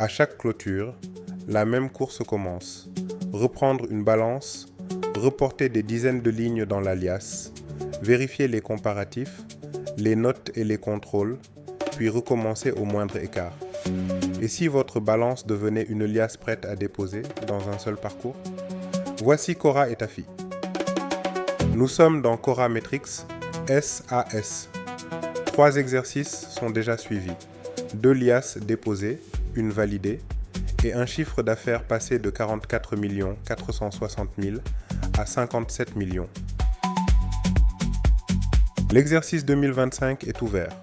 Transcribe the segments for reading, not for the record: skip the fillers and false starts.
À chaque clôture, la même course commence. Reprendre une balance, reporter des dizaines de lignes dans l'alias, vérifier les comparatifs, les notes et les contrôles, puis recommencer au moindre écart. Et si votre balance devenait une liasse prête à déposer dans un seul parcours? Voici Cora et Tafi. Nous sommes dans Cora Metrics SAS. 3 exercices sont déjà suivis. 2 liasses déposées, une validée, et un chiffre d'affaires passé de 44 460 000 à 57 millions. L'exercice 2025 est ouvert.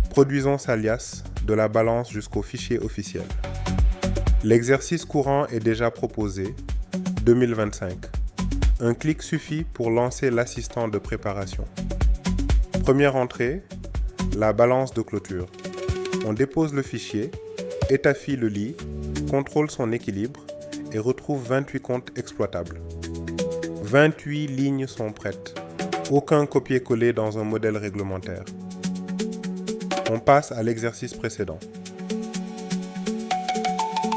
Produisons sa liasse de la balance jusqu'au fichier officiel. L'exercice courant est déjà proposé, 2025. Un clic suffit pour lancer l'assistant de préparation. Première entrée, la balance de clôture. On dépose le fichier, Tafi le lit, contrôle son équilibre et retrouve 28 comptes exploitables. 28 lignes sont prêtes. Aucun copier-coller dans un modèle réglementaire. On passe à l'exercice précédent.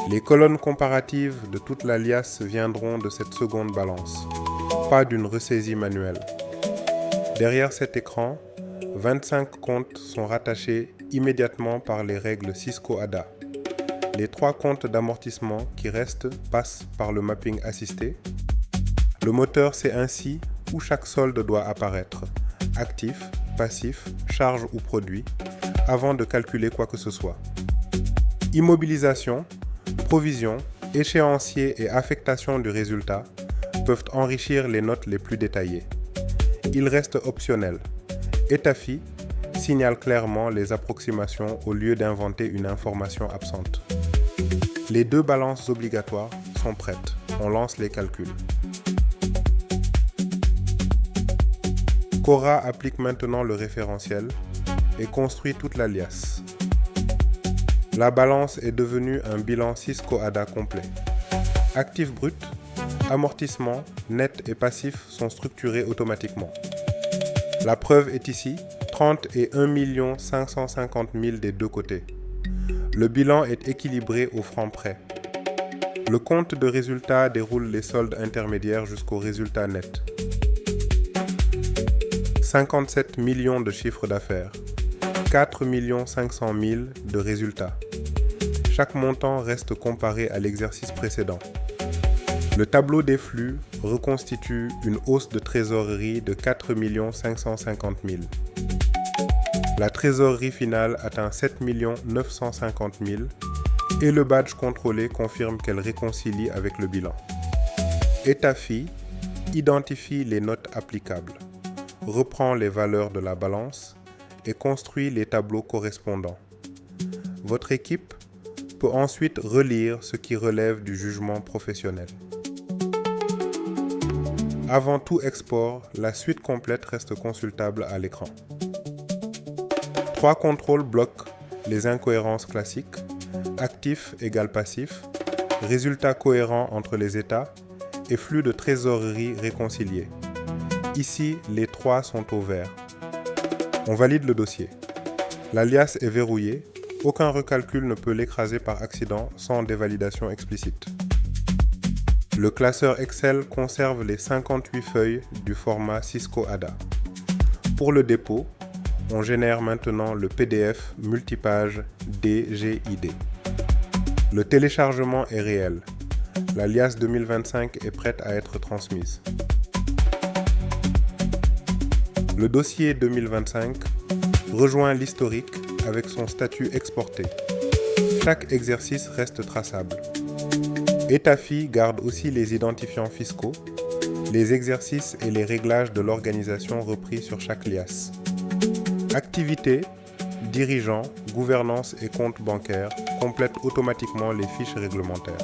Les colonnes comparatives de toute la liasse viendront de cette seconde balance, pas d'une ressaisie manuelle. Derrière cet écran, 25 comptes sont rattachés immédiatement par les règles Cisco-ADA. Les 3 comptes d'amortissement qui restent passent par le mapping assisté. Le moteur sait ainsi où chaque solde doit apparaître, actif, passif, charge ou produit, avant de calculer quoi que ce soit. Immobilisation, provision, échéancier et affectation du résultat peuvent enrichir les notes les plus détaillées. Il reste optionnel. Tafi signale clairement les approximations au lieu d'inventer une information absente. Les 2 balances obligatoires sont prêtes. On lance les calculs. Cora applique maintenant le référentiel et construit toute la liasse. La balance est devenue un bilan Cisco-ADA complet. Actifs bruts, amortissement, net et passif sont structurés automatiquement. La preuve est ici, 30 et 1 550 000 des 2 côtés. Le bilan est équilibré au franc près. Le compte de résultat déroule les soldes intermédiaires jusqu'au résultat net. 57 millions de chiffre d'affaires, 4 500 000 de résultats. Chaque montant reste comparé à l'exercice précédent. Le tableau des flux reconstitue une hausse de trésorerie de 4 550 000. La trésorerie finale atteint 7 950 000 et le badge contrôlé confirme qu'elle réconcilie avec le bilan. Tafi identifie les notes applicables, reprend les valeurs de la balance et construit les tableaux correspondants. Votre équipe peut ensuite relire ce qui relève du jugement professionnel. Avant tout export, la suite complète reste consultable à l'écran. 3 contrôles bloquent les incohérences classiques, actif égale passif, résultat cohérent entre les états et flux de trésorerie réconcilié. Ici, les 3 sont au vert. On valide le dossier. L'alias est verrouillé, aucun recalcul ne peut l'écraser par accident sans dévalidation explicite. Le classeur Excel conserve les 58 feuilles du format Cisco-ADA. Pour le dépôt, on génère maintenant le PDF multipage DGID. Le téléchargement est réel. La liasse 2025 est prête à être transmise. Le dossier 2025 rejoint l'historique avec son statut exporté. Chaque exercice reste traçable. Tafi garde aussi les identifiants fiscaux, les exercices et les réglages de l'organisation repris sur chaque liasse. Activité, dirigeant, gouvernance et compte bancaire complètent automatiquement les fiches réglementaires.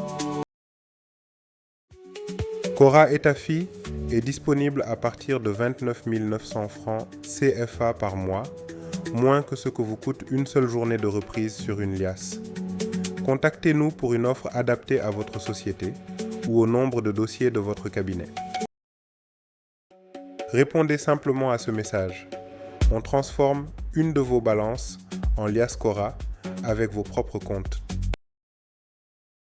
Cora Tafi est disponible à partir de 29 900 francs CFA par mois, moins que ce que vous coûte une seule journée de reprise sur une liasse. Contactez-nous pour une offre adaptée à votre société ou au nombre de dossiers de votre cabinet. Répondez simplement à ce message. On transforme une de vos balances en liasse Cora avec vos propres comptes.